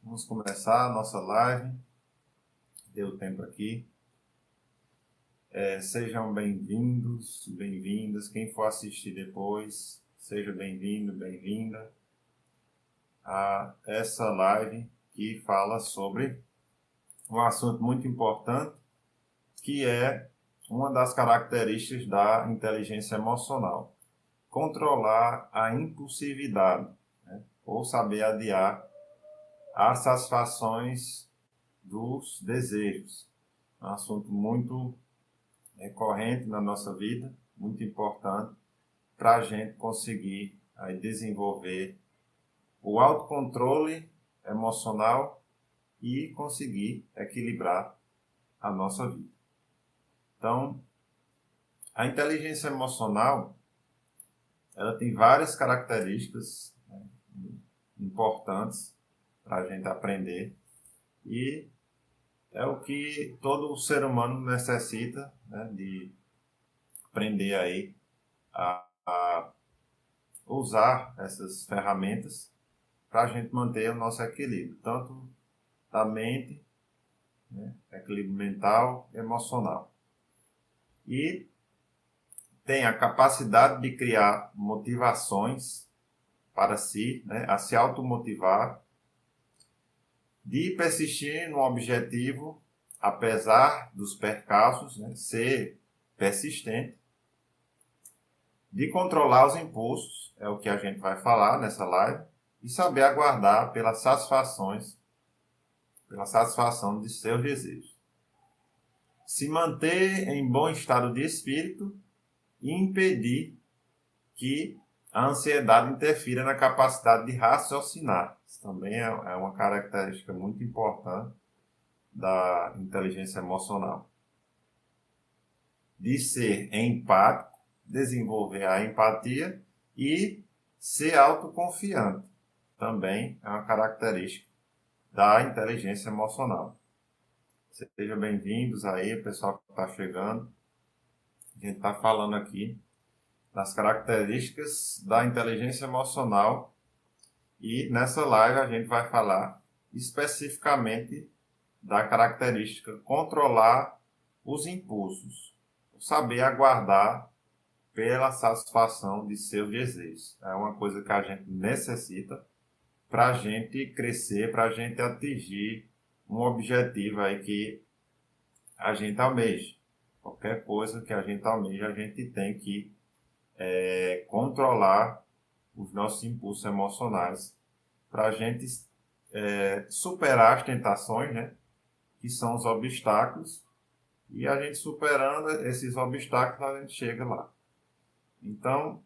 Vamos começar a nossa live. Deu tempo aqui. Sejam bem-vindos, bem-vindas. Quem for assistir depois, seja bem-vindo, bem-vinda a essa live que fala sobre um assunto muito importante, que é uma das características da inteligência emocional. Controlar a impulsividade, né? Ou saber adiar as satisfações dos desejos. É um assunto muito recorrente na nossa vida, muito importante para a gente conseguir aí, desenvolver o autocontrole emocional e conseguir equilibrar a nossa vida. Então, a inteligência emocional, ela tem várias características, né, importantes para a gente aprender e é o que todo ser humano necessita, né, de aprender aí a usar essas ferramentas para a gente manter o nosso equilíbrio, tanto da mente, né, equilíbrio mental e emocional. E tem a capacidade de criar motivações para si, né, a se automotivar, de persistir no objetivo, apesar dos percalços, né, ser persistente, de controlar os impulsos, é o que a gente vai falar nessa live, e saber aguardar pela satisfação de seus desejos. Se manter em bom estado de espírito e impedir que a ansiedade interfira na capacidade de raciocinar. Isso também é uma característica muito importante da inteligência emocional. De ser empático, desenvolver a empatia e ser autoconfiante. Também é uma característica da inteligência emocional. Sejam bem-vindos aí, pessoal que está chegando. A gente está falando aqui das características da inteligência emocional e nessa live a gente vai falar especificamente da característica controlar os impulsos, saber aguardar pela satisfação de seus desejos. É uma coisa que a gente necessita para a gente crescer, para a gente atingir um objetivo aí que a gente almeja. Qualquer coisa que a gente almeja, a gente tem que controlar os nossos impulsos emocionais para a gente superar as tentações, né, que são os obstáculos, e a gente superando esses obstáculos, a gente chega lá. Então,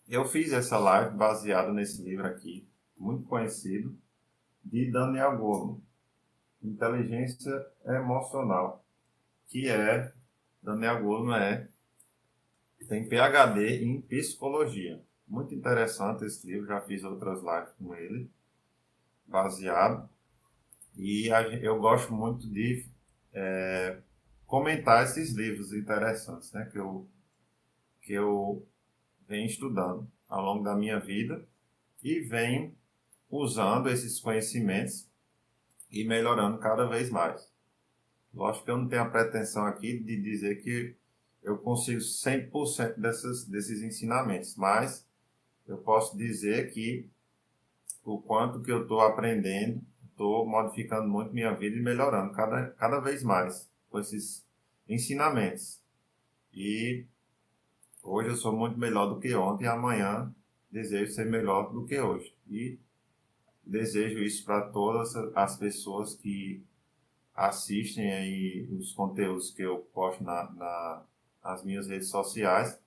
eu fiz essa live baseada nesse livro aqui, muito conhecido, de Daniel Goleman, Inteligência Emocional, que Daniel Goleman tem PhD em Psicologia. Muito interessante esse livro, já fiz outras lives com ele, baseado, e eu gosto muito de comentar esses livros interessantes, né, que eu venho estudando ao longo da minha vida e venho usando esses conhecimentos e melhorando cada vez mais. Lógico que eu não tenho a pretensão aqui de dizer que eu consigo 100% desses ensinamentos, mas eu posso dizer que o quanto que eu estou aprendendo, estou modificando muito minha vida e melhorando cada vez mais com esses ensinamentos. E hoje eu sou muito melhor do que ontem e amanhã desejo ser melhor do que hoje. E desejo isso para todas as pessoas que assistem aí os conteúdos que eu posto nas minhas redes sociais,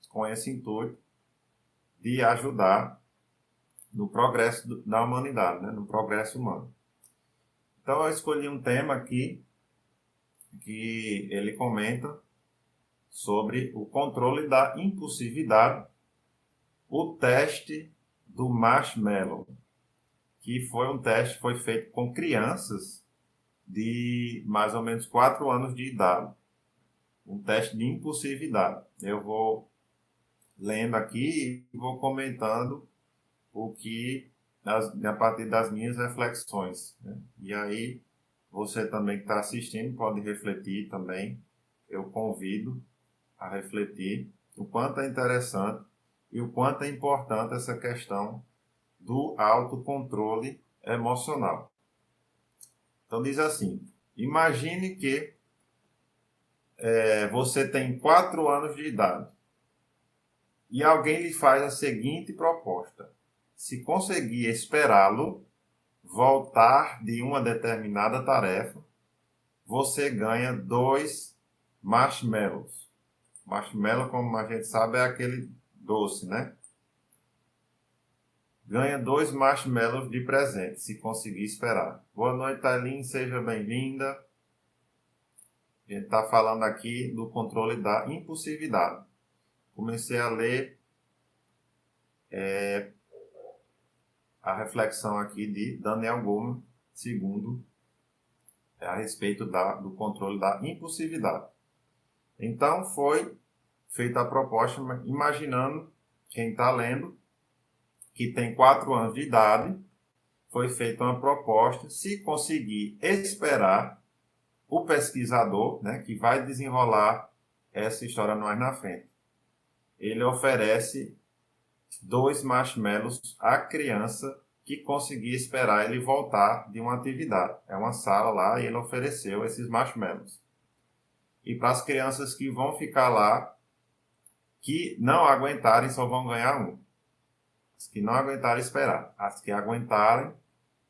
com esse intuito de ajudar no progresso da humanidade, né? No progresso humano. Então eu escolhi um tema aqui que ele comenta sobre o controle da impulsividade, o teste do marshmallow, que foi um teste foi feito com crianças de mais ou menos 4 anos de idade. Um teste de impulsividade. Eu vou lendo aqui e vou comentando o que a partir das minhas reflexões, né? E aí, você também que está assistindo pode refletir também. Eu convido a refletir o quanto é interessante e o quanto é importante essa questão do autocontrole emocional. Então diz assim, imagine que você tem 4 anos de idade e alguém lhe faz a seguinte proposta. Se conseguir esperá-lo voltar de uma determinada tarefa, você ganha 2 marshmallows. Marshmallow, como a gente sabe, é aquele doce, né? Ganha 2 marshmallows de presente, se conseguir esperar. Boa noite, Thailin, seja bem-vinda. A gente está falando aqui do controle da impulsividade. Comecei a ler a reflexão aqui de Daniel Goleman, segundo, a respeito do controle da impulsividade. Então, foi feita a proposta, imaginando quem está lendo, que tem 4 anos de idade, foi feita uma proposta, se conseguir esperar o pesquisador, né, que vai desenrolar essa história mais na frente. Ele oferece 2 marshmallows à criança que conseguir esperar ele voltar de uma atividade. É uma sala lá e ele ofereceu esses marshmallows. E para as crianças que vão ficar lá, que não aguentarem, só vão ganhar 1. As que não aguentarem esperar. As que aguentarem,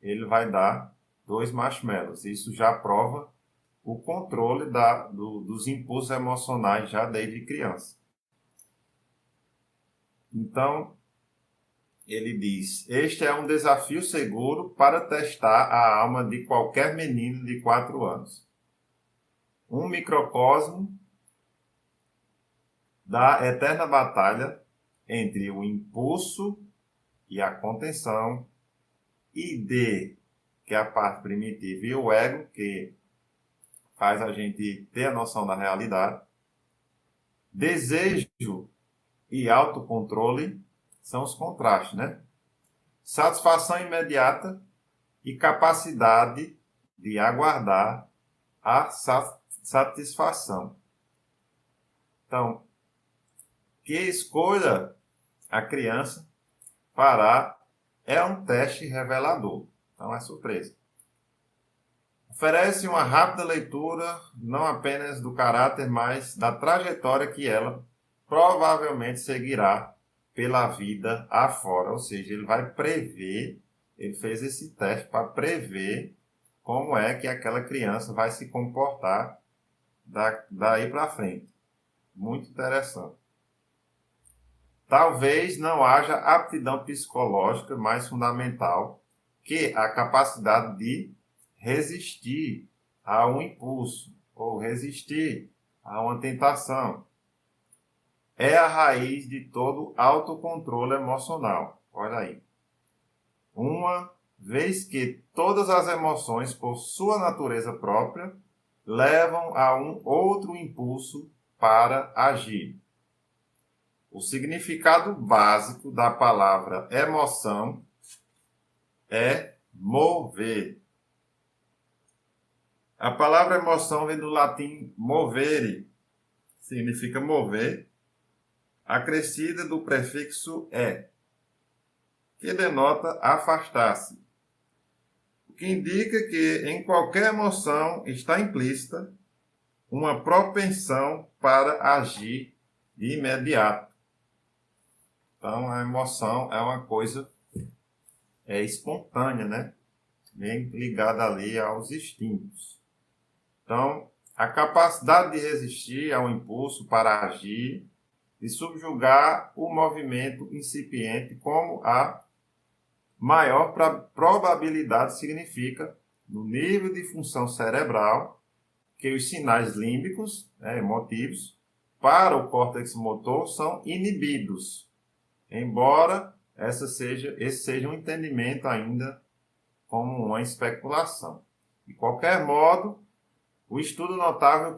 ele vai dar 2 marshmallows. Isso já prova o controle dos impulsos emocionais já desde criança. Então, ele diz, este é um desafio seguro para testar a alma de qualquer menino de 4 anos. Um microcosmo da eterna batalha entre o impulso e a contenção, ID, que é a parte primitiva, e o ego, que faz a gente ter a noção da realidade. Desejo e autocontrole são os contrastes, né? Satisfação imediata e capacidade de aguardar a satisfação. Então, que escolha a criança fará é um teste revelador. Então, é surpresa. Oferece uma rápida leitura, não apenas do caráter, mas da trajetória que ela provavelmente seguirá pela vida afora. Ou seja, ele vai prever, ele fez esse teste para prever como é que aquela criança vai se comportar daí para frente. Muito interessante. Talvez não haja aptidão psicológica mais fundamental que a capacidade de resistir a um impulso ou resistir a uma tentação. É a raiz de todo autocontrole emocional. Olha aí. Uma vez que todas as emoções, por sua natureza própria, levam a um outro impulso para agir. O significado básico da palavra emoção é mover. A palavra emoção vem do latim movere, significa mover, acrescida do prefixo é, que denota afastar-se. O que indica que em qualquer emoção está implícita uma propensão para agir de imediato. Então, a emoção é uma coisa espontânea, né? Bem ligada ali aos instintos. Então, a capacidade de resistir ao impulso para agir e subjugar o movimento incipiente como a maior probabilidade significa, no nível de função cerebral, que os sinais límbicos, emotivos, para o córtex motor são inibidos, embora esse seja um entendimento ainda como uma especulação. De qualquer modo, o estudo notável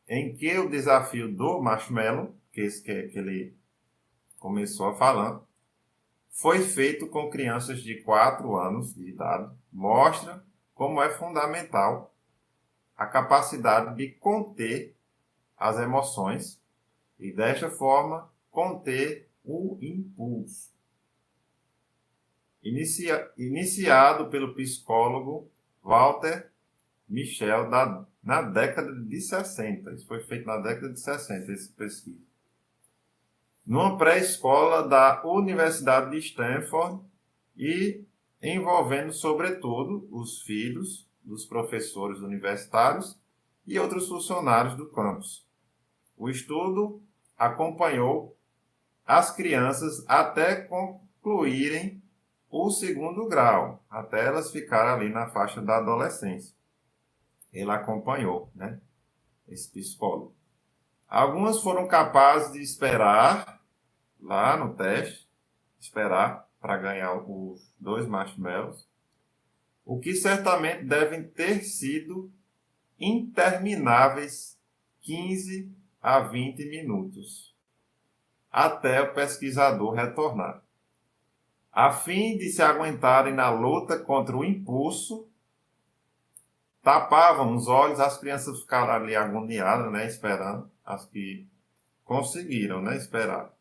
em que o desafio do marshmallow, que ele começou falando, foi feito com crianças de 4 anos de idade, mostra como é fundamental a capacidade de conter as emoções e, desta forma, conter o impulso. Iniciado pelo psicólogo Walter Mischel na década de 60. Isso foi feito na década de 60, essa pesquisa. Numa pré-escola da Universidade de Stanford e envolvendo, sobretudo, os filhos dos professores universitários e outros funcionários do campus. O estudo acompanhou as crianças até concluírem o 2º grau, até elas ficarem ali na faixa da adolescência. Ele acompanhou, né, esse psicólogo. Algumas foram capazes de esperar lá no teste, esperar para ganhar os 2 marshmallows, o que certamente devem ter sido intermináveis 15 a 20 minutos, até o pesquisador retornar. A fim de se aguentarem na luta contra o impulso, tapavam os olhos, as crianças ficaram ali agoniadas, né, esperando, as que conseguiram, né, esperar.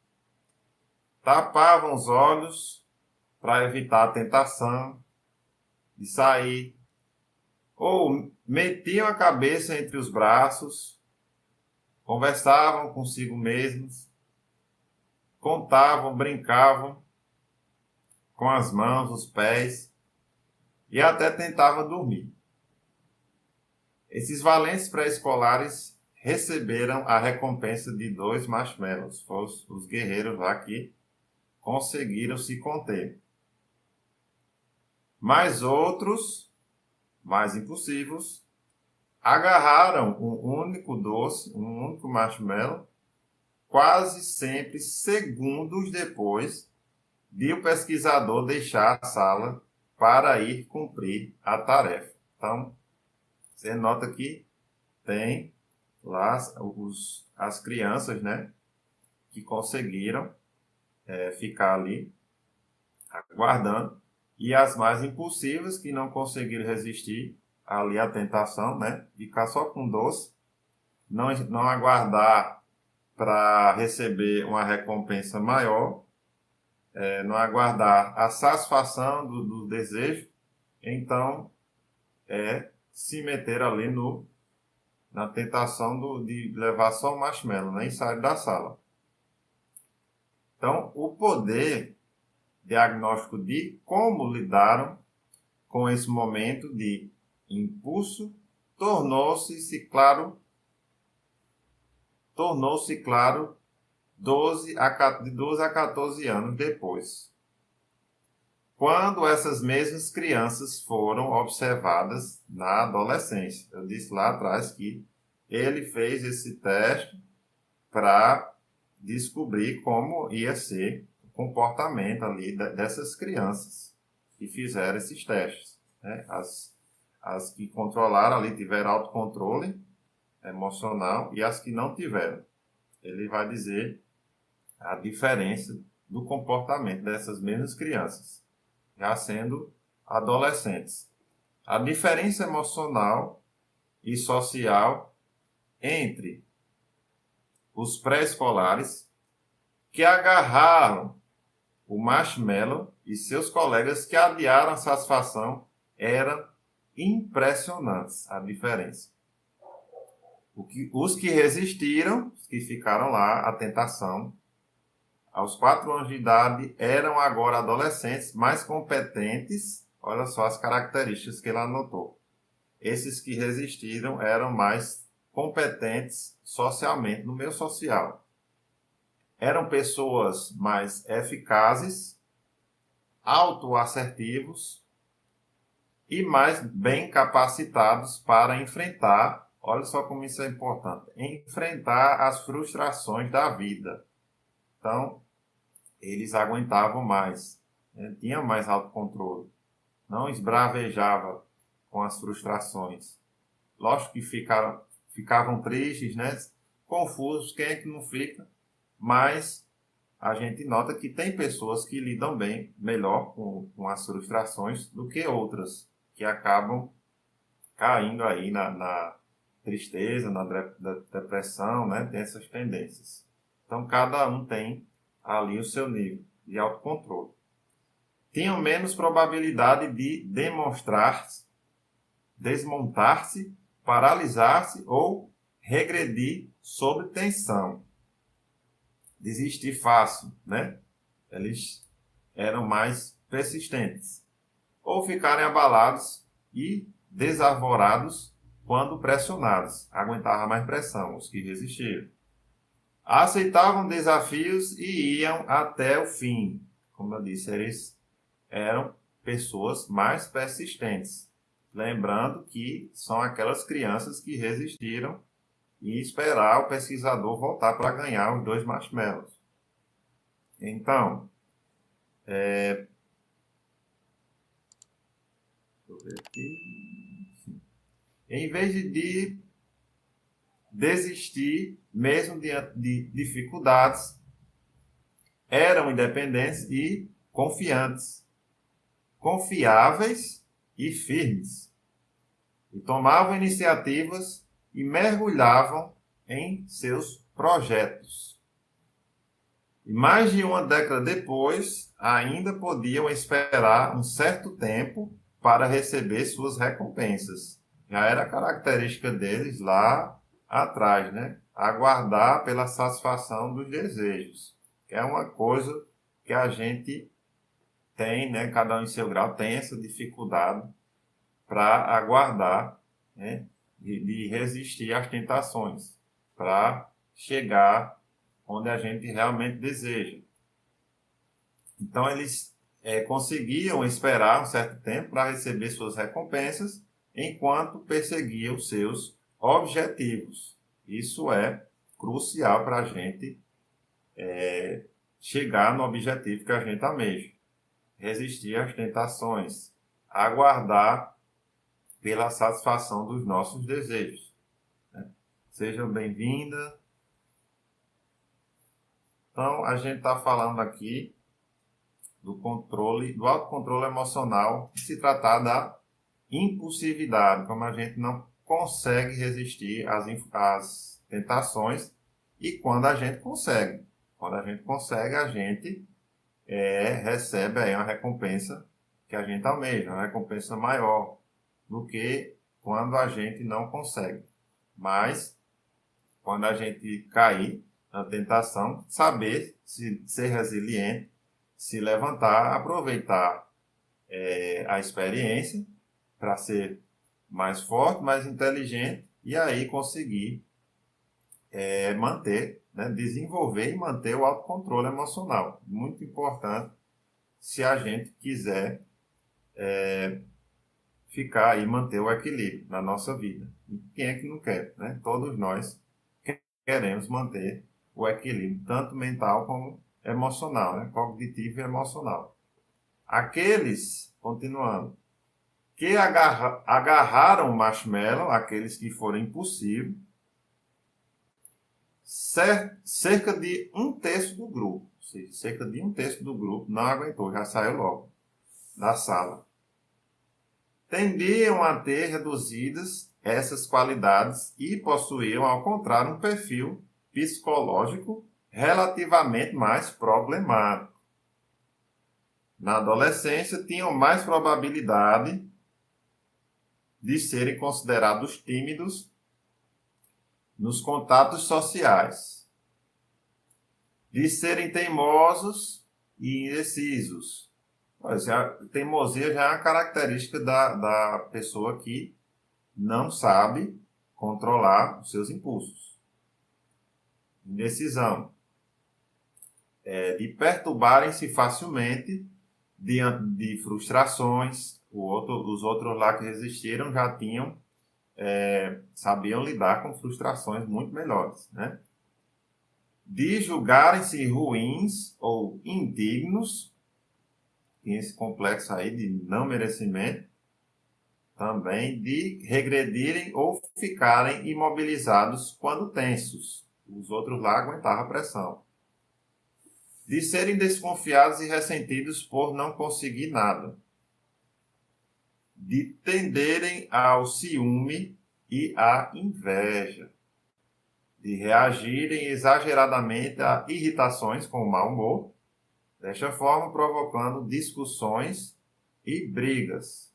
Tapavam os olhos para evitar a tentação de sair, ou metiam a cabeça entre os braços, conversavam consigo mesmos, contavam, brincavam com as mãos, os pés e até tentavam dormir. Esses valentes pré-escolares receberam a recompensa de 2 marshmallows. Foram os guerreiros lá que conseguiram se conter. Mas outros, mais impulsivos, agarraram um único doce, um único marshmallow, quase sempre segundos depois de o pesquisador deixar a sala para ir cumprir a tarefa. Então, você nota que tem lá as crianças, né, que conseguiram ficar ali aguardando, e as mais impulsivas que não conseguiram resistir ali à tentação, né, de ficar só com doce, não aguardar para receber uma recompensa maior, não aguardar a satisfação do desejo, então se meter ali na tentação de levar só um marshmallow, né, e sair da sala. Então, o poder diagnóstico de como lidaram com esse momento de impulso tornou-se claro de 12 a 14 anos depois, quando essas mesmas crianças foram observadas na adolescência. Eu disse lá atrás que ele fez esse teste para descobrir como ia ser o comportamento ali dessas crianças que fizeram esses testes, né? As que controlaram ali tiveram autocontrole emocional e as que não tiveram. Ele vai dizer a diferença do comportamento dessas mesmas crianças, já sendo adolescentes. A diferença emocional e social entre os pré-escolares que agarraram o marshmallow e seus colegas que adiaram a satisfação eram impressionantes, a diferença. Os que resistiram, os que ficaram lá à tentação, aos 4 anos de idade, eram agora adolescentes mais competentes. Olha só as características que ele anotou. Esses que resistiram eram mais competentes socialmente, no meio social. Eram pessoas mais eficazes, autoassertivos e mais bem capacitados para enfrentar, olha só como isso é importante, enfrentar as frustrações da vida. Então, eles aguentavam mais, né? Tinham mais autocontrole, não esbravejava com as frustrações. Lógico que ficavam tristes, né? Confusos, quem é que não fica? Mas a gente nota que tem pessoas que lidam bem, melhor com as frustrações do que outras, que acabam caindo aí na tristeza, na depressão, né? Tem essas tendências. Então, cada um tem ali o seu nível de autocontrole. Tinham menos probabilidade de desmontar-se, paralisar-se ou regredir sob tensão. Desistir fácil, né? Eles eram mais persistentes. Ou ficarem abalados e desarvorados quando pressionados. Aguentavam mais pressão, os que resistiram. Aceitavam desafios e iam até o fim. Como eu disse, eles eram pessoas mais persistentes. Lembrando que são aquelas crianças que resistiram e esperar o pesquisador voltar para ganhar os 2 marshmallows. Então, deixa eu ver aqui. Em vez de desistir, mesmo diante de dificuldades, eram independentes e confiantes, confiáveis e firmes. E tomavam iniciativas e mergulhavam em seus projetos. E mais de uma década depois, ainda podiam esperar um certo tempo para receber suas recompensas. Já era característica deles lá atrás, né? Aguardar pela satisfação dos desejos, que é uma coisa que a gente tem, né? Cada um em seu grau tem essa dificuldade para aguardar, né? De resistir às tentações, para chegar onde a gente realmente deseja. Então, eles conseguiam esperar um certo tempo para receber suas recompensas, enquanto perseguiam seus objetivos. Isso é crucial para a gente chegar no objetivo que a gente almeja. Resistir às tentações, aguardar pela satisfação dos nossos desejos. Seja bem-vinda. Então, a gente está falando aqui do autocontrole emocional, se tratar da impulsividade, como a gente não consegue resistir às tentações, e quando a gente consegue. Quando a gente consegue, a gente recebe aí uma recompensa que a gente almeja, uma recompensa maior do que quando a gente não consegue. Mas, quando a gente cair na tentação, saber ser resiliente, se levantar, aproveitar a experiência para ser mais forte, mais inteligente e aí conseguir manter, né, desenvolver e manter o autocontrole emocional. Muito importante se a gente quiser ficar e manter o equilíbrio na nossa vida. E quem é que não quer, né? Todos nós queremos manter o equilíbrio, tanto mental como emocional, né? Cognitivo e emocional. Aqueles, continuando, que agarraram o marshmallow, aqueles que foram impulsivos, cerca de um terço do grupo, ou seja, cerca de um terço do grupo não aguentou, já saiu logo da sala. Tendiam a ter reduzidas essas qualidades e possuíam, ao contrário, um perfil psicológico relativamente mais problemático. Na adolescência, tinham mais probabilidade de serem considerados tímidos nos contatos sociais, de serem teimosos e indecisos. Teimosia já é uma característica da pessoa que não sabe controlar os seus impulsos. Indecisão. De perturbarem-se facilmente diante de frustrações. Os outros lá que resistiram já sabiam lidar com frustrações muito melhores, né? De julgarem-se ruins ou indignos, tem esse complexo aí de não merecimento, também de regredirem ou ficarem imobilizados quando tensos. Os outros lá aguentavam a pressão. de serem desconfiados e ressentidos por não conseguir nada, de tenderem ao ciúme e à inveja, de reagirem exageradamente a irritações com mau humor, desta forma provocando discussões e brigas.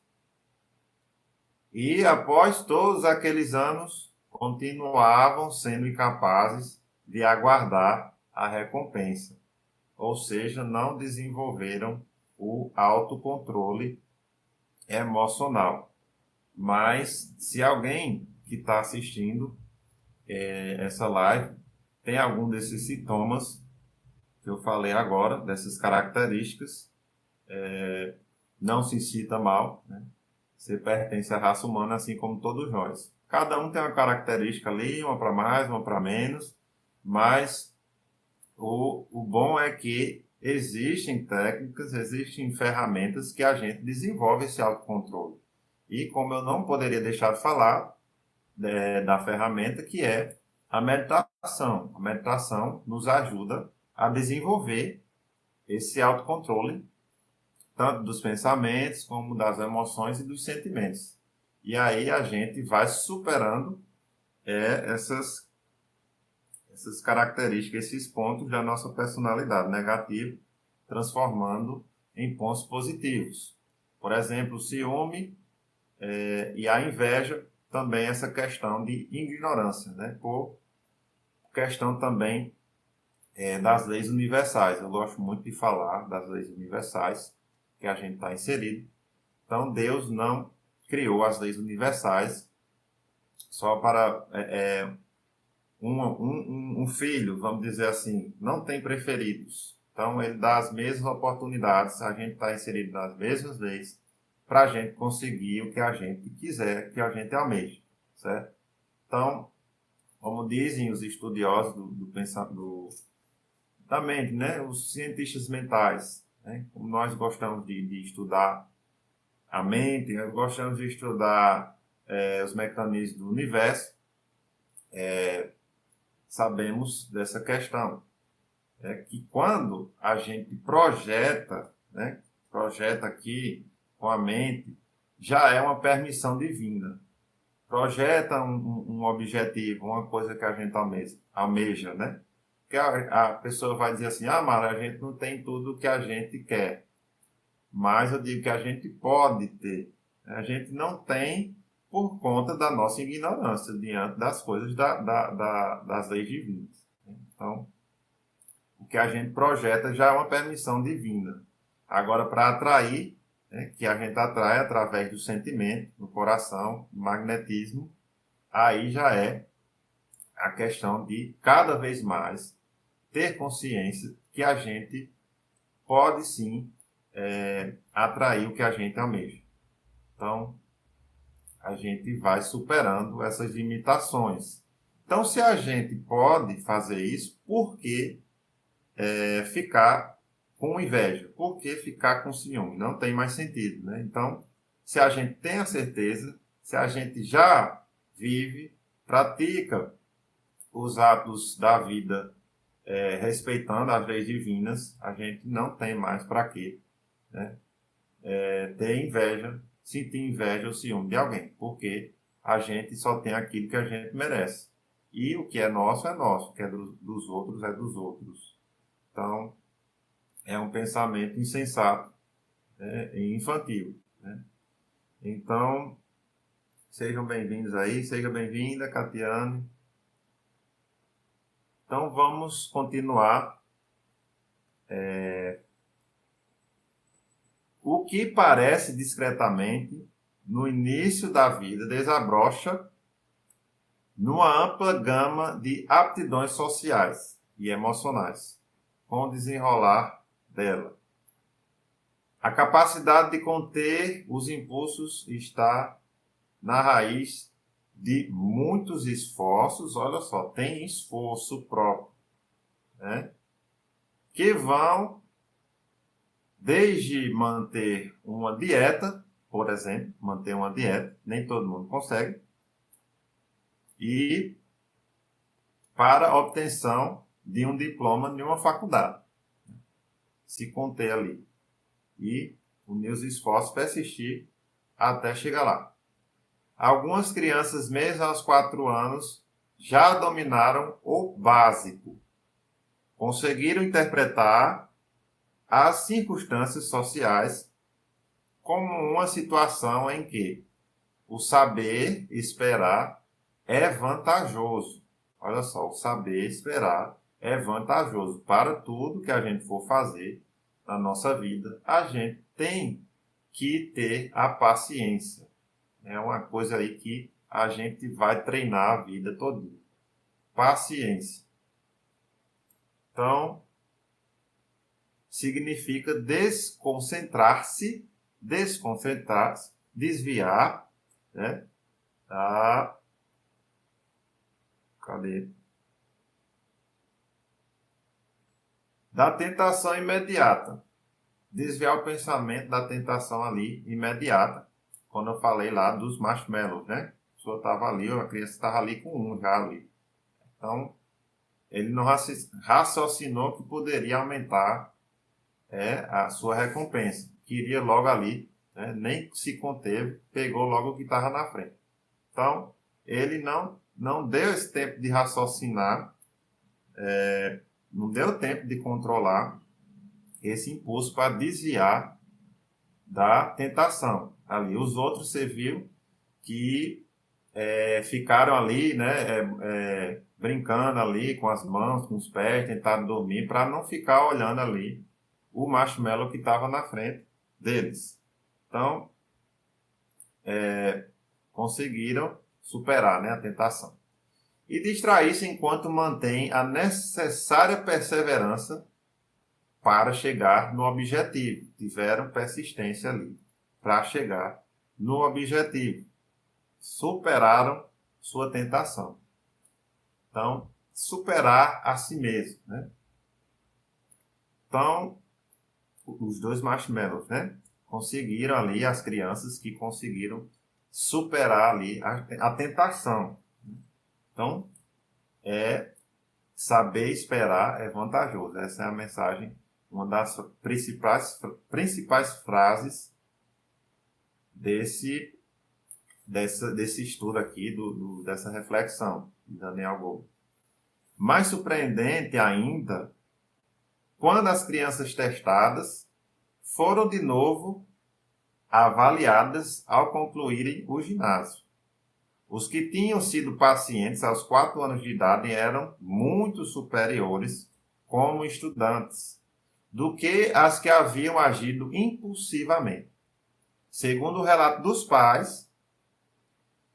E após todos aqueles anos, continuavam sendo incapazes de aguardar a recompensa, ou seja, não desenvolveram o autocontrole emocional. Mas se alguém que está assistindo essa live tem algum desses sintomas que eu falei agora, dessas características, não se sinta mal, né? Você pertence à raça humana assim como todos nós. Cada um tem uma característica ali, uma para mais, uma para menos, mas o bom é que existem técnicas, existem ferramentas que a gente desenvolve esse autocontrole. E como eu não poderia deixar de falar da ferramenta que é a meditação. A meditação nos ajuda a desenvolver esse autocontrole, tanto dos pensamentos como das emoções e dos sentimentos. E aí a gente vai superando essas características, esses pontos da nossa personalidade negativa, transformando em pontos positivos. Por exemplo, o ciúme e a inveja, também essa questão de ignorância, né? Por questão também das leis universais. Eu gosto muito de falar das leis universais que a gente está inserido. Então, Deus não criou as leis universais só para um filho, vamos dizer assim, não tem preferidos. Então, ele dá as mesmas oportunidades, a gente está inserido nas mesmas leis para a gente conseguir o que a gente quiser, que a gente almeja, certo? Então, como dizem os estudiosos da mente, né? Os cientistas mentais, né? Como nós gostamos de estudar a mente, nós gostamos de estudar os mecanismos do universo, sabemos dessa questão. Que quando a gente projeta, né? Projeta aqui com a mente, já é uma permissão divina. Projeta um objetivo, uma coisa que a gente almeja, né? Que a pessoa vai dizer assim, mas a gente não tem tudo o que a gente quer. Mas eu digo que a gente pode ter. A gente não tem por conta da nossa ignorância diante das coisas das leis divinas. Então, o que a gente projeta já é uma permissão divina. Agora, para atrair, que a gente atrai através do sentimento, do coração, do magnetismo, aí já é a questão de cada vez mais ter consciência que a gente pode sim atrair o que a gente almeja. Então, a gente vai superando essas limitações. Então, se a gente pode fazer isso, por que ficar com inveja? Por que ficar com ciúme? Não tem mais sentido, né? Então, se a gente tem a certeza, se a gente já vive, pratica os atos da vida respeitando as leis divinas, a gente não tem mais para quê, né? Ter inveja, sentir inveja ou ciúme de alguém, porque a gente só tem aquilo que a gente merece. E o que é nosso, o que é dos outros é dos outros. Então, é um pensamento insensato, e infantil, né? Então, sejam bem-vindos aí, seja bem-vinda, Catiane. Então, vamos continuar. O que parece discretamente, no início da vida, desabrocha numa ampla gama de aptidões sociais e emocionais, com o desenrolar dela. A capacidade de conter os impulsos está na raiz de muitos esforços, olha só, tem esforço próprio, né? Que vão desde manter uma dieta, por exemplo, manter uma dieta, nem todo mundo consegue, e para a obtenção de um diploma de uma faculdade. se conter ali e unir os esforços, persistir até chegar lá. Algumas crianças, mesmo aos 4 anos, já dominaram o básico. Conseguiram interpretar as circunstâncias sociais como uma situação em que o saber esperar é vantajoso. Olha só, o saber esperar é vantajoso. Para tudo que a gente for fazer na nossa vida, a gente tem que ter a paciência. É uma coisa aí que a gente vai treinar a vida toda. Paciência. Então, significa desconcentrar-se, desviar, né, da tentação imediata. Desviar o pensamento da tentação ali imediata. Quando eu falei lá dos marshmallows, né? A pessoa estava ali, a criança estava ali com um já ali. Então, ele não raciocinou que poderia aumentar a sua recompensa. Queria logo ali, né? Nem se conteve, pegou logo o que estava na frente. Então, ele não deu esse tempo de raciocinar, não deu tempo de controlar esse impulso para desviar da tentação. Ali, os outros, você viu que ficaram ali, né, brincando ali com as mãos, com os pés, tentaram dormir para não ficar olhando ali o marshmallow que estava na frente deles. Então, conseguiram superar, né, a tentação. E distrair-se enquanto mantém a necessária perseverança para chegar no objetivo. Tiveram persistência ali para chegar no objetivo. Superaram sua tentação. Então, superar a si mesmo, né? Então, os dois marshmallows, né? Conseguiram ali, as crianças que conseguiram superar ali a tentação. Então, saber esperar é vantajoso. Essa é a mensagem, uma das principais frases desse estudo aqui, dessa reflexão de Daniel Goleman. Mais surpreendente ainda, quando as crianças testadas foram de novo avaliadas ao concluírem o ginásio. Os que tinham sido pacientes aos 4 anos de idade eram muito superiores como estudantes do que as que haviam agido impulsivamente. Segundo o relato dos pais,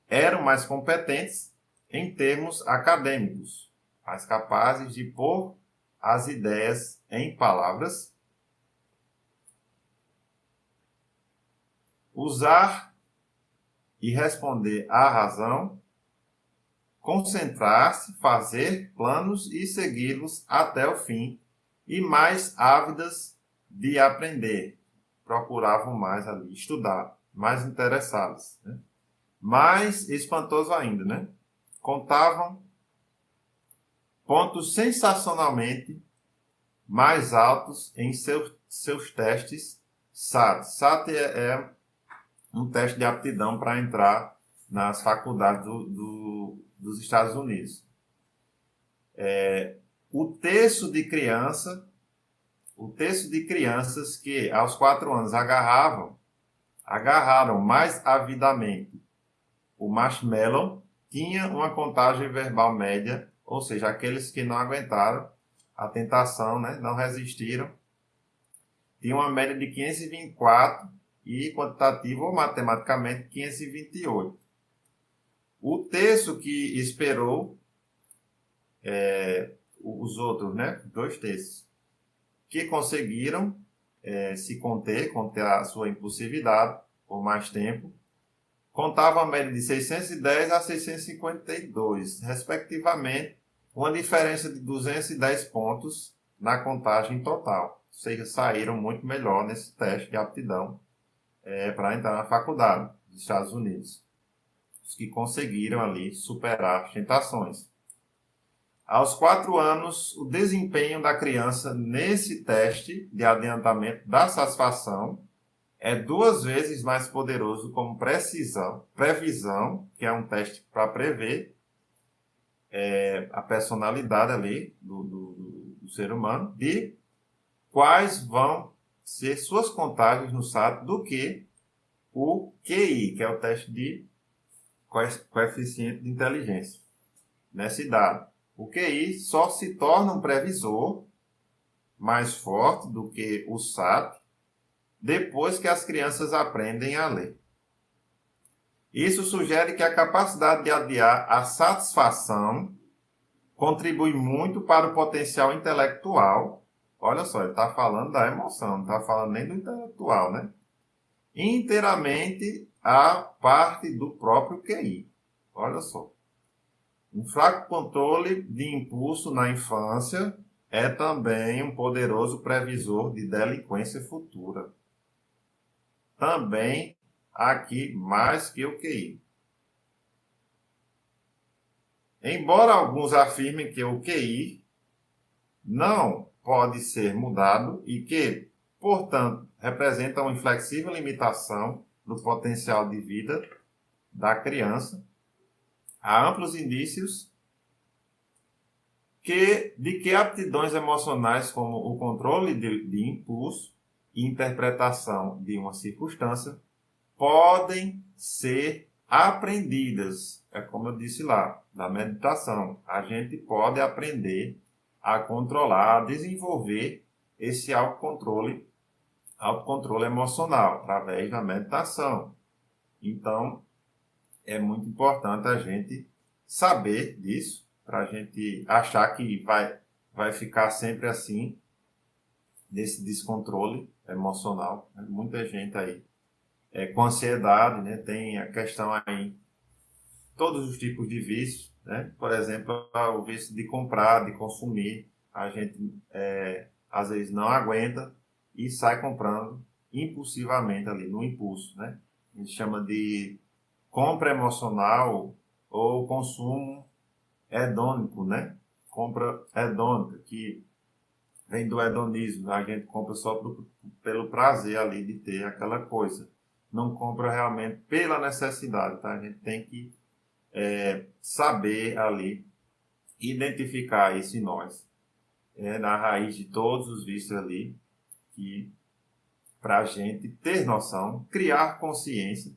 eram mais competentes em termos acadêmicos, mais capazes de pôr as ideias em palavras, usar e responder à razão, concentrar-se, fazer planos e segui-los até o fim, e mais ávidas de aprender. Procuravam mais ali estudar, mais interessadas, né? Mais espantoso ainda, né? Contavam pontos sensacionalmente mais altos em seus testes SAT. SAT é um teste de aptidão para entrar nas faculdades dos Estados Unidos. O terço de crianças que aos 4 anos agarraram mais avidamente o marshmallow, tinha uma contagem verbal média, ou seja, aqueles que não aguentaram a tentação, né, não resistiram, tinham uma média de 524 e quantitativo ou matematicamente 528. O terço que esperou, os outros, né, 2 terços, que conseguiram se conter a sua impulsividade por mais tempo, contavam a média de 610 a 652, respectivamente, uma diferença de 210 pontos na contagem total. Ou seja, saíram muito melhor nesse teste de aptidão para entrar na faculdade dos Estados Unidos. Os que conseguiram ali superar as tentações. Aos 4 anos, o desempenho da criança nesse teste de adiantamento da satisfação é 2 vezes mais poderoso como previsão, que é um teste para prever a personalidade ali do ser humano, de quais vão ser suas contagens no SAT, do que o QI, que é o teste de coeficiente de inteligência. Nessa idade, o QI só se torna um previsor mais forte do que o SAT depois que as crianças aprendem a ler. Isso sugere que a capacidade de adiar a satisfação contribui muito para o potencial intelectual. Olha só, ele está falando da emoção, não está falando nem do intelectual, né? Inteiramente a parte do próprio QI. Olha só. Um fraco controle de impulso na infância é também um poderoso previsor de delinquência futura. Também aqui mais que o QI. Embora alguns afirmem que o QI não pode ser mudado e que, portanto, representa uma inflexível limitação do potencial de vida da criança, há amplos indícios de que aptidões emocionais como o controle de impulso e interpretação de uma circunstância podem ser aprendidas. É como eu disse lá, na meditação. A gente pode aprender a controlar, a desenvolver esse autocontrole emocional através da meditação. Então, é muito importante a gente saber disso, para a gente achar que vai ficar sempre assim, desse descontrole emocional. Muita gente aí com ansiedade, né? Tem a questão aí, todos os tipos de vícios, né? Por exemplo, o vício de comprar, de consumir, a gente às vezes não aguenta e sai comprando impulsivamente ali, no impulso, né? A gente chama de compra emocional ou consumo hedônico, né? Compra hedônica, que vem do hedonismo, a gente compra só pelo prazer ali de ter aquela coisa. Não compra realmente pela necessidade, tá? A gente tem que saber ali, identificar esse nós. Na raiz de todos os vícios ali, que para a gente ter noção, criar consciência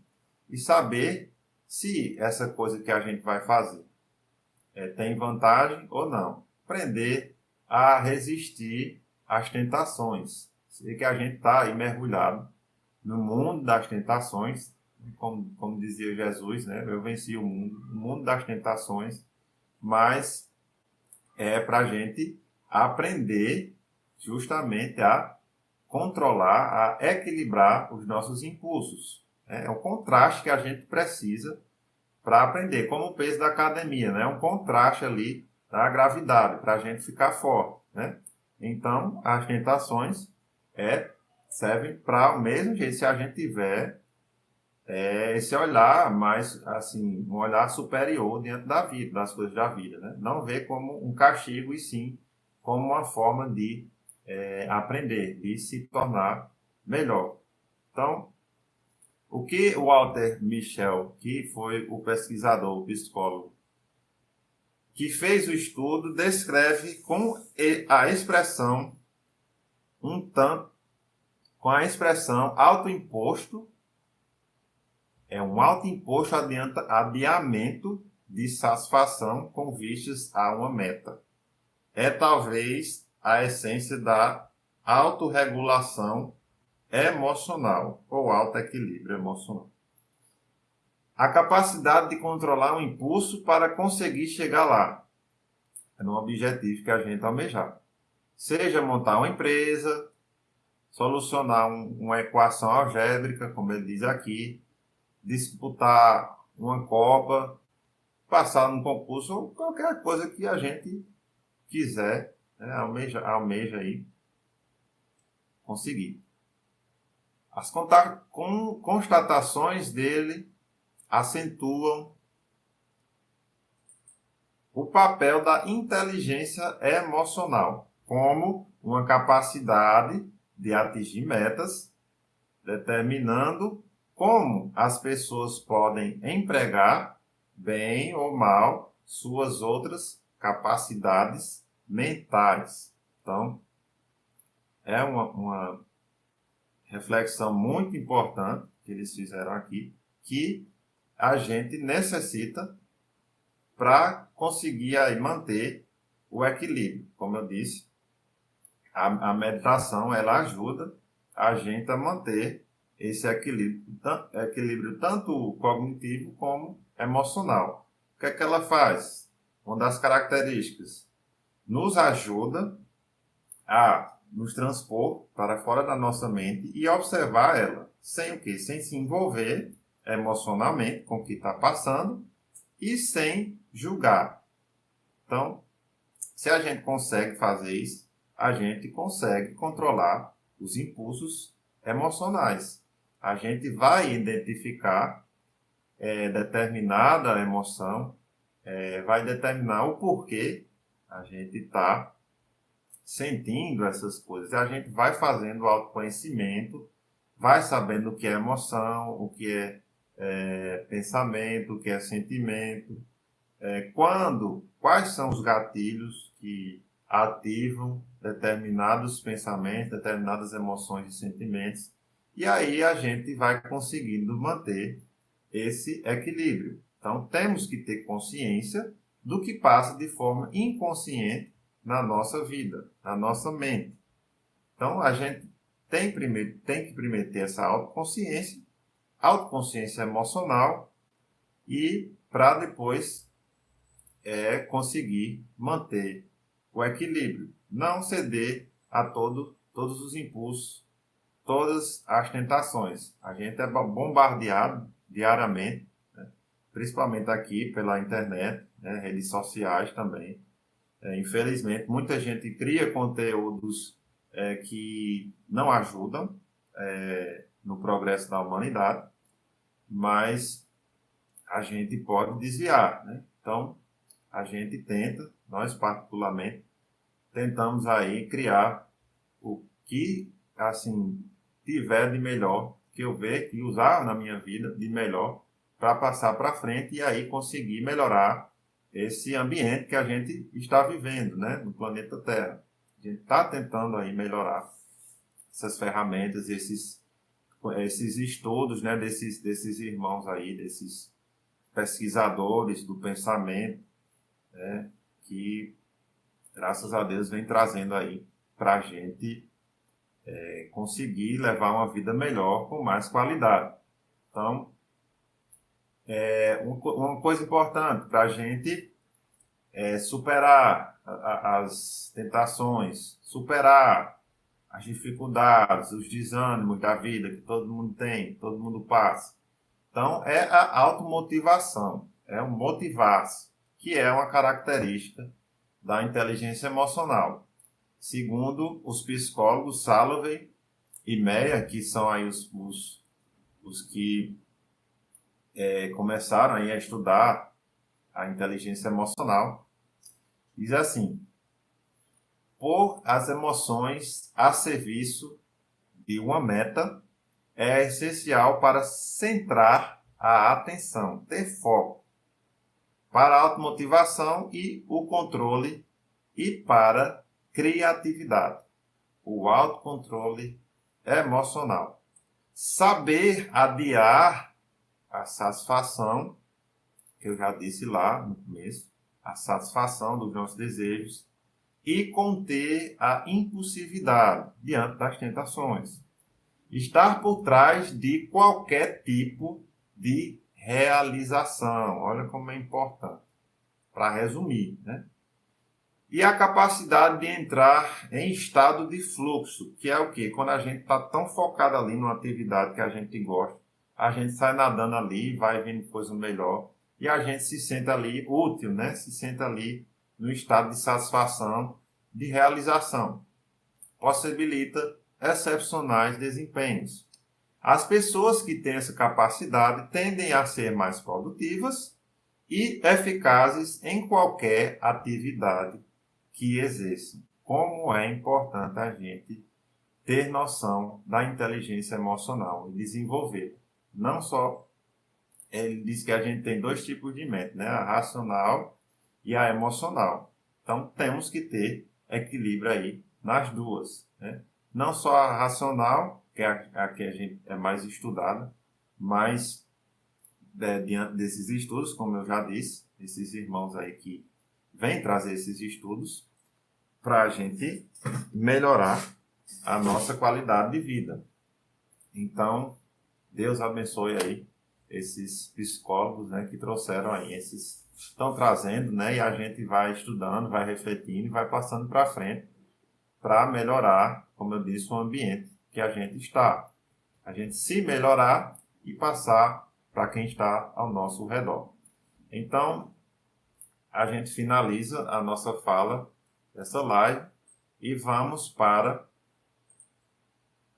e saber se essa coisa que a gente vai fazer tem vantagem ou não. Aprender a resistir às tentações. Sei que a gente está aí mergulhado no mundo das tentações, como dizia Jesus, né? Eu venci o mundo das tentações, mas é para a gente aprender justamente a controlar, a equilibrar os nossos impulsos. É o contraste que a gente precisa para aprender, como o peso da academia, né? Um contraste ali da gravidade, para a gente ficar forte, né? Então, as tentações servem para o mesmo jeito, se a gente tiver esse olhar mais, assim, um olhar superior diante da vida, das coisas da vida, né? Não ver como um castigo, e sim como uma forma de aprender, de se tornar melhor. Então, o que o Walter Mischel, que foi o pesquisador, o psicólogo, que fez o estudo, descreve com a expressão com a expressão autoimposto, um autoimposto adiamento de satisfação com vistas a uma meta. É talvez a essência da autorregulação emocional ou alto equilíbrio emocional. A capacidade de controlar o impulso para conseguir chegar lá, no objetivo que a gente almejar. Seja montar uma empresa, solucionar uma equação algébrica, como ele diz aqui, disputar uma Copa, passar num concurso, ou qualquer coisa que a gente quiser, né, almeja aí conseguir. As constatações dele acentuam o papel da inteligência emocional como uma capacidade de atingir metas, determinando como as pessoas podem empregar, bem ou mal, suas outras capacidades mentais. Então, é uma reflexão muito importante que eles fizeram aqui, que a gente necessita para conseguir aí manter o equilíbrio. Como eu disse, a meditação ela ajuda a gente a manter esse equilíbrio tanto cognitivo como emocional. O que é que ela faz? Uma das características, nos ajuda a nos transpor para fora da nossa mente e observar ela, sem o quê? Sem se envolver emocionalmente com o que está passando e sem julgar. Então, se a gente consegue fazer isso, a gente consegue controlar os impulsos emocionais. A gente vai identificar determinada emoção, vai determinar o porquê a gente está sentindo essas coisas. A gente vai fazendo autoconhecimento, vai sabendo o que é emoção, o que é pensamento, o que é sentimento, quais são os gatilhos que ativam determinados pensamentos, determinadas emoções e sentimentos, e aí a gente vai conseguindo manter esse equilíbrio. Então, temos que ter consciência do que passa de forma inconsciente na nossa vida, na nossa mente. Então, a gente tem que primeiro ter essa autoconsciência emocional, e para depois conseguir manter o equilíbrio. Não ceder a todos os impulsos, todas as tentações. A gente é bombardeado diariamente, né? Principalmente aqui pela internet, né? Redes sociais também. Infelizmente, muita gente cria conteúdos que não ajudam no progresso da humanidade, mas a gente pode desviar, né? Então, a gente tenta, nós particularmente, tentamos aí criar o que, assim, tiver de melhor, que eu ver, que usar na minha vida de melhor, para passar para frente e aí conseguir melhorar esse ambiente que a gente está vivendo, né, no planeta Terra. A gente está tentando aí melhorar essas ferramentas, esses estudos, né, desses irmãos aí, desses pesquisadores do pensamento, né, que, graças a Deus, vem trazendo aí para a gente conseguir levar uma vida melhor, com mais qualidade. Então, uma coisa importante para a gente superar as tentações, superar as dificuldades, os desânimos da vida que todo mundo tem, todo mundo passa. Então, é a automotivação, é o motivar-se, que é uma característica da inteligência emocional. Segundo os psicólogos Salovey e Meyer, que são aí os que começaram aí a estudar a inteligência emocional, diz assim: pôr as emoções a serviço de uma meta é essencial para centrar a atenção, ter foco, para a automotivação e o controle e para criatividade, o autocontrole emocional. Saber adiar a satisfação, que eu já disse lá no começo, a satisfação dos nossos desejos, e conter a impulsividade diante das tentações. Estar por trás de qualquer tipo de realização. Olha como é importante. Para resumir, né? E a capacidade de entrar em estado de fluxo, que é o quê? Quando a gente está tão focado ali numa atividade que a gente gosta, a gente sai nadando ali, vai vendo coisa melhor, e a gente se sente ali útil, né? Se sente ali no estado de satisfação, de realização. Possibilita excepcionais desempenhos. As pessoas que têm essa capacidade tendem a ser mais produtivas e eficazes em qualquer atividade que exerçam. Como é importante a gente ter noção da inteligência emocional e desenvolver. Não só, ele diz que a gente tem dois tipos de mente, né? A racional e a emocional. Então, temos que ter equilíbrio aí nas duas, né? Não só a racional, que é a que a gente é mais estudada, mas diante desses estudos, como eu já disse, esses irmãos aí que vêm trazer esses estudos para a gente melhorar a nossa qualidade de vida. Então, Deus abençoe aí esses psicólogos, né, que trouxeram aí, esses estão trazendo, né, e a gente vai estudando, vai refletindo e vai passando para frente para melhorar, como eu disse, o ambiente que a gente está. A gente se melhorar e passar para quem está ao nosso redor. Então, a gente finaliza a nossa fala dessa live e vamos para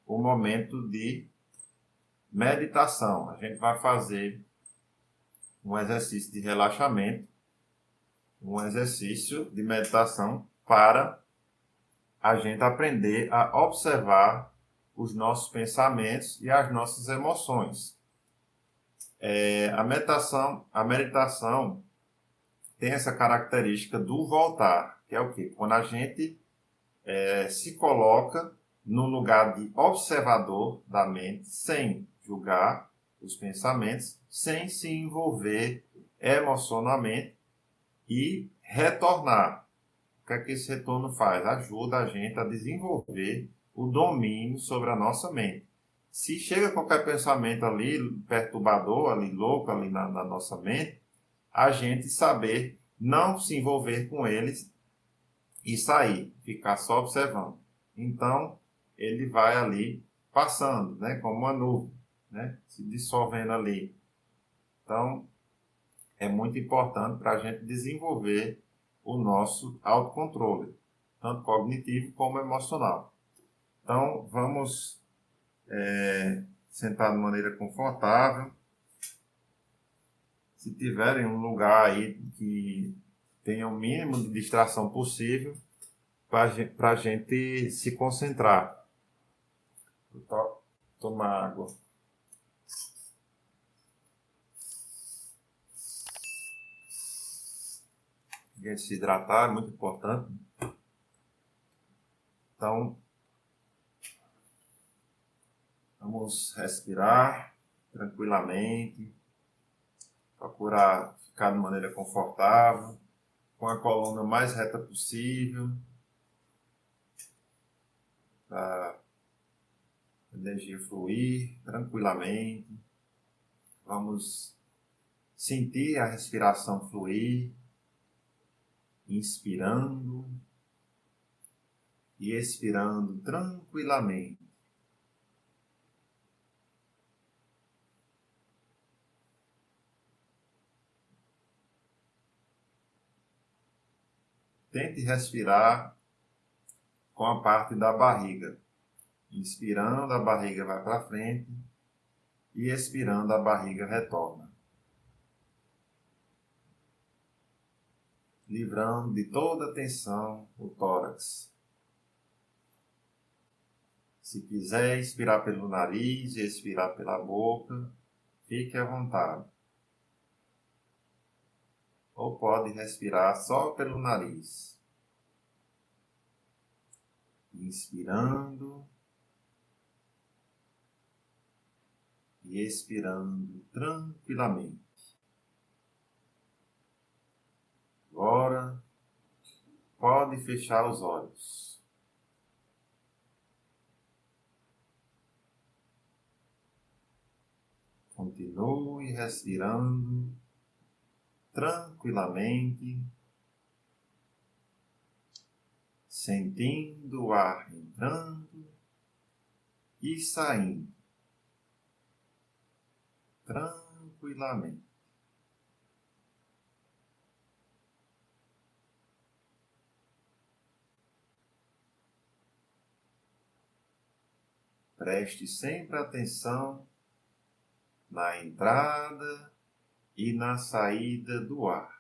o momento de meditação. A gente vai fazer um exercício de relaxamento, um exercício de meditação para a gente aprender a observar os nossos pensamentos e as nossas emoções. A meditação tem essa característica do voltar, que é o quê? Quando a gente se coloca no lugar de observador da mente, sem julgar os pensamentos, sem se envolver emocionalmente e retornar. O que é que esse retorno faz? Ajuda a gente a desenvolver o domínio sobre a nossa mente. Se chega qualquer pensamento ali, perturbador, ali louco, ali na nossa mente, a gente saber não se envolver com eles e sair, ficar só observando. Então, ele vai ali passando, né, como uma nuvem, né, se dissolvendo ali. Então, é muito importante para a gente desenvolver o nosso autocontrole, tanto cognitivo como emocional. Então, vamos sentar de maneira confortável. Se tiverem um lugar aí que tenha o mínimo de distração possível, para a gente se concentrar. Tomar água. A gente se hidratar é muito importante. Então, vamos respirar tranquilamente, procurar ficar de maneira confortável, com a coluna mais reta possível, para a energia fluir tranquilamente. Vamos sentir a respiração fluir, inspirando e expirando tranquilamente. Tente respirar com a parte da barriga. Inspirando, a barriga vai para frente e expirando, a barriga retorna. Livrando de toda a tensão o tórax. Se quiser expirar pelo nariz e expirar pela boca, fique à vontade. Ou pode respirar só pelo nariz. Inspirando e expirando tranquilamente. Agora, pode fechar os olhos. Continue respirando tranquilamente, sentindo o ar entrando e saindo tranquilamente. Preste sempre atenção na entrada e na saída do ar.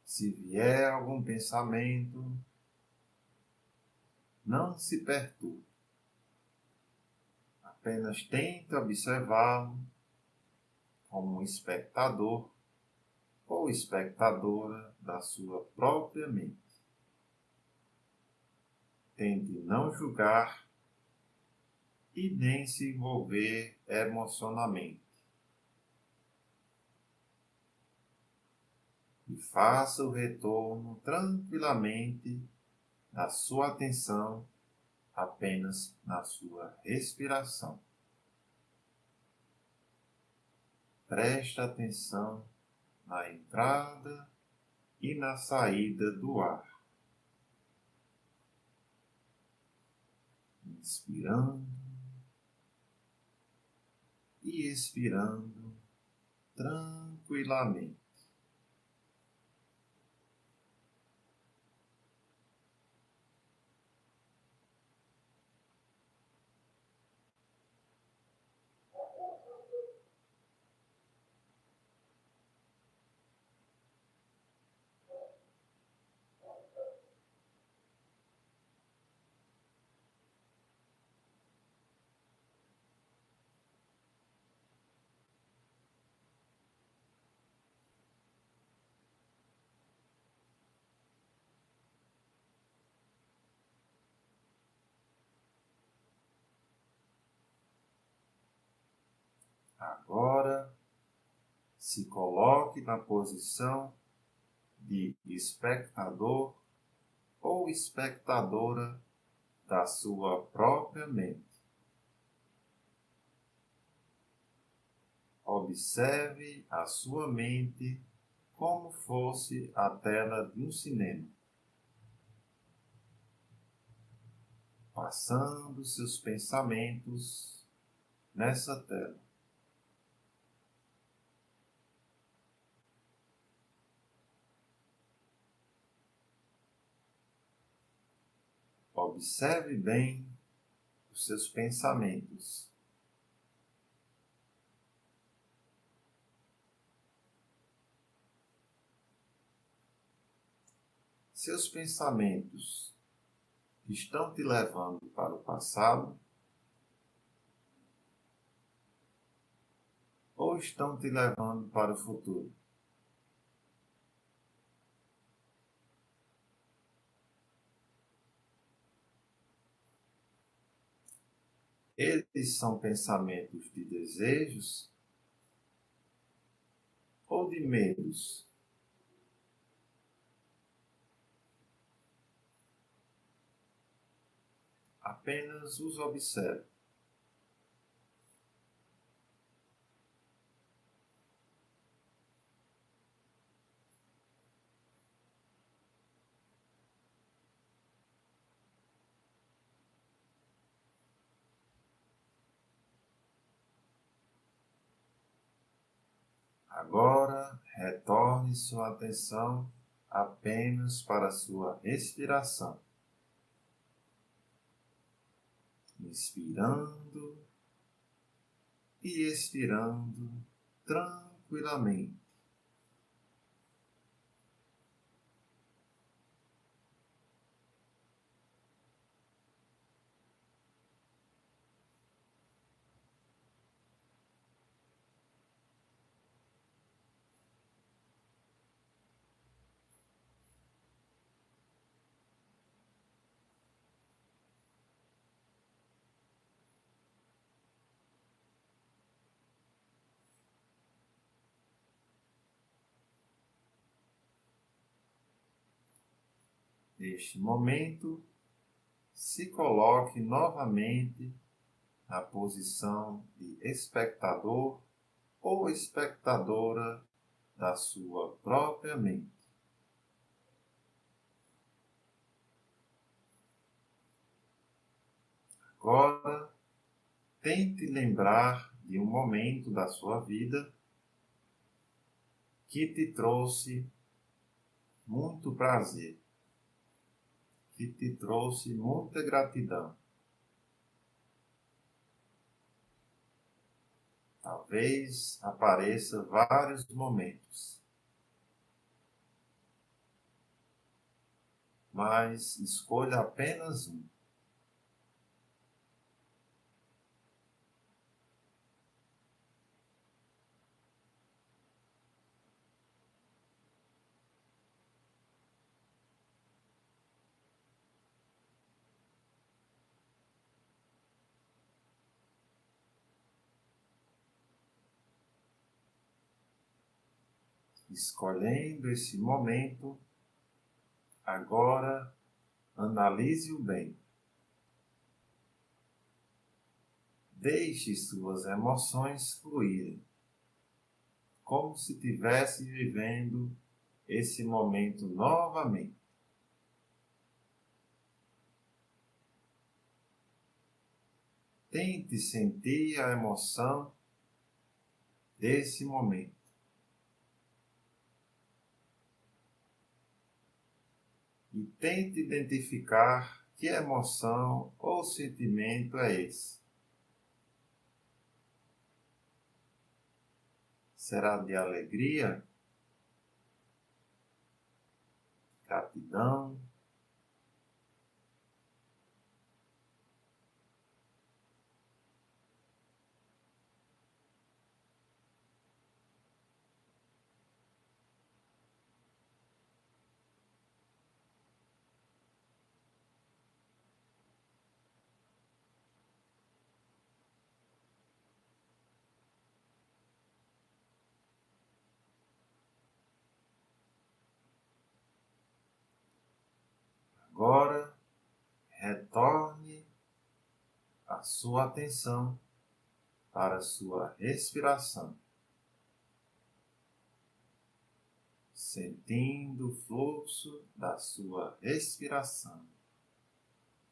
Se vier algum pensamento, não se perturbe. Apenas tente observá-lo como um espectador ou espectadora da sua própria mente. Tente não julgar e nem se envolver emocionalmente. E faça o retorno tranquilamente da sua atenção apenas na sua respiração. Preste atenção na entrada e na saída do ar. Inspirando e expirando tranquilamente. Agora, se coloque na posição de espectador ou espectadora da sua própria mente. Observe a sua mente como fosse a tela de um cinema, passando seus pensamentos nessa tela. Observe bem os seus pensamentos. Seus pensamentos estão te levando para o passado ou estão te levando para o futuro? Eles são pensamentos de desejos ou de medos? Apenas os observe. Agora, retorne sua atenção apenas para a sua respiração. Inspirando e expirando tranquilamente. Neste momento, se coloque novamente na posição de espectador ou espectadora da sua própria mente. Agora, tente lembrar de um momento da sua vida que te trouxe muito prazer, que te trouxe muita gratidão. Talvez apareça vários momentos, mas escolha apenas um. Escolhendo esse momento, agora analise-o bem. Deixe suas emoções fluírem, como se estivesse vivendo esse momento novamente. Tente sentir a emoção desse momento. E tente identificar que emoção ou sentimento é esse. Será de alegria? Gratidão? Agora, retorne a sua atenção para a sua respiração, sentindo o fluxo da sua respiração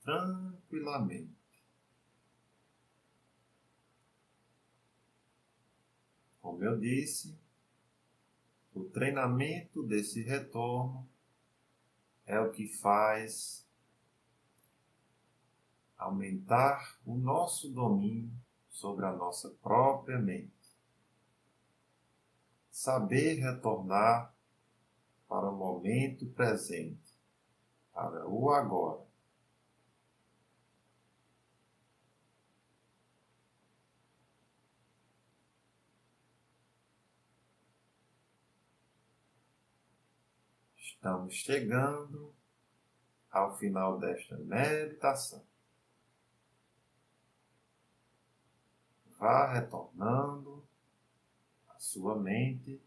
tranquilamente. Como eu disse, o treinamento desse retorno é o que faz aumentar o nosso domínio sobre a nossa própria mente. Saber retornar para o momento presente, para o agora. Estamos chegando ao final desta meditação. Vá retornando a sua mente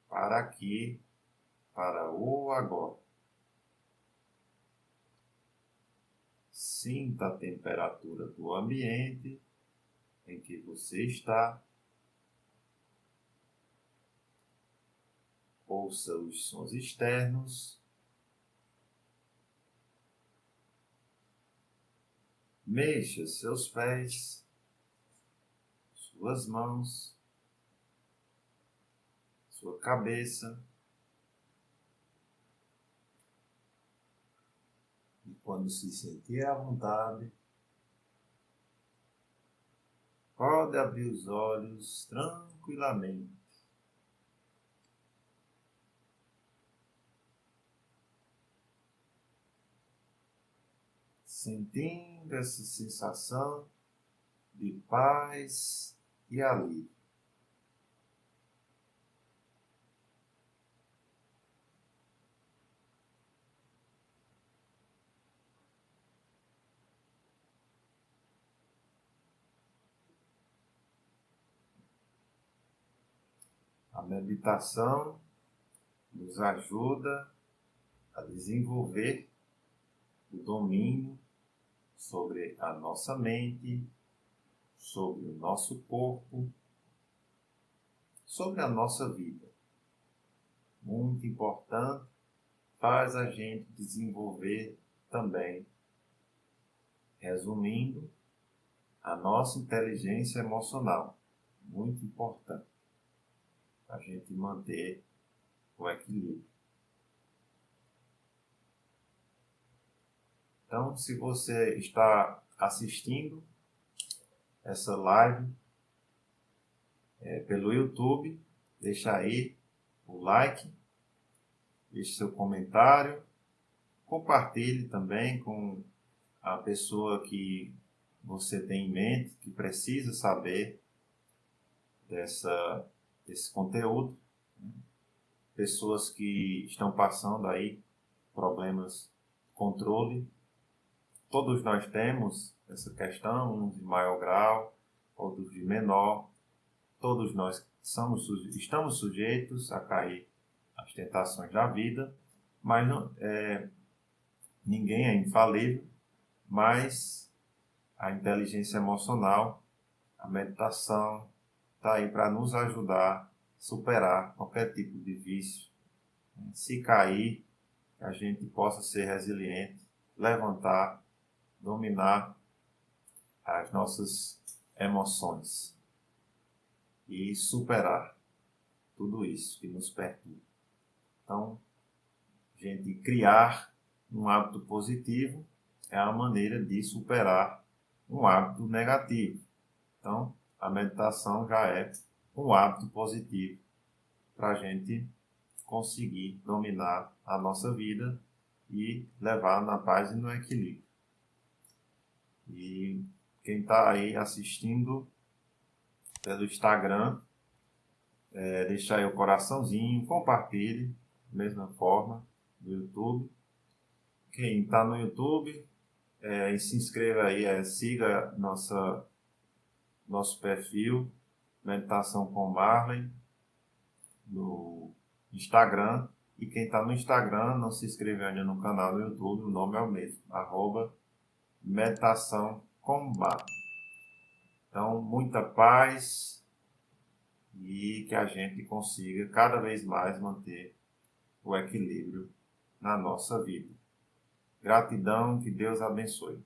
para aqui, para o agora. Sinta a temperatura do ambiente em que você está. Ouça os sons externos. Mexa seus pés, suas mãos, sua cabeça. E quando se sentir à vontade, pode abrir os olhos tranquilamente. Sentindo essa sensação de paz e alívio. A meditação nos ajuda a desenvolver o domínio sobre a nossa mente, sobre o nosso corpo, sobre a nossa vida. Muito importante, faz a gente desenvolver também, resumindo, a nossa inteligência emocional. Muito importante, a gente manter o equilíbrio. Então, se você está assistindo essa live pelo YouTube, deixa aí o like, deixe seu comentário, compartilhe também com a pessoa que você tem em mente, que precisa saber desse conteúdo. Pessoas que estão passando aí problemas de controle. Todos nós temos essa questão, uns de maior grau, outros de menor. Todos nós estamos sujeitos a cair às tentações da vida, mas ninguém é infalível, mas a inteligência emocional, a meditação, está aí para nos ajudar a superar qualquer tipo de vício. Se cair, que a gente possa ser resiliente, levantar, dominar as nossas emoções e superar tudo isso que nos perturba. Então, a gente criar um hábito positivo é a maneira de superar um hábito negativo. Então, a meditação já é um hábito positivo para a gente conseguir dominar a nossa vida e levar na paz e no equilíbrio. E quem está aí assistindo pelo Instagram, deixa aí o coraçãozinho, compartilhe, da mesma forma, no YouTube. Quem está no YouTube, se inscreva aí, siga nosso perfil, Meditação com Marley, no Instagram. E quem está no Instagram, não se inscreveu ainda no canal do YouTube, o nome é o mesmo, @Meditação com Marley. Então, muita paz e que a gente consiga cada vez mais manter o equilíbrio na nossa vida. Gratidão, que Deus abençoe.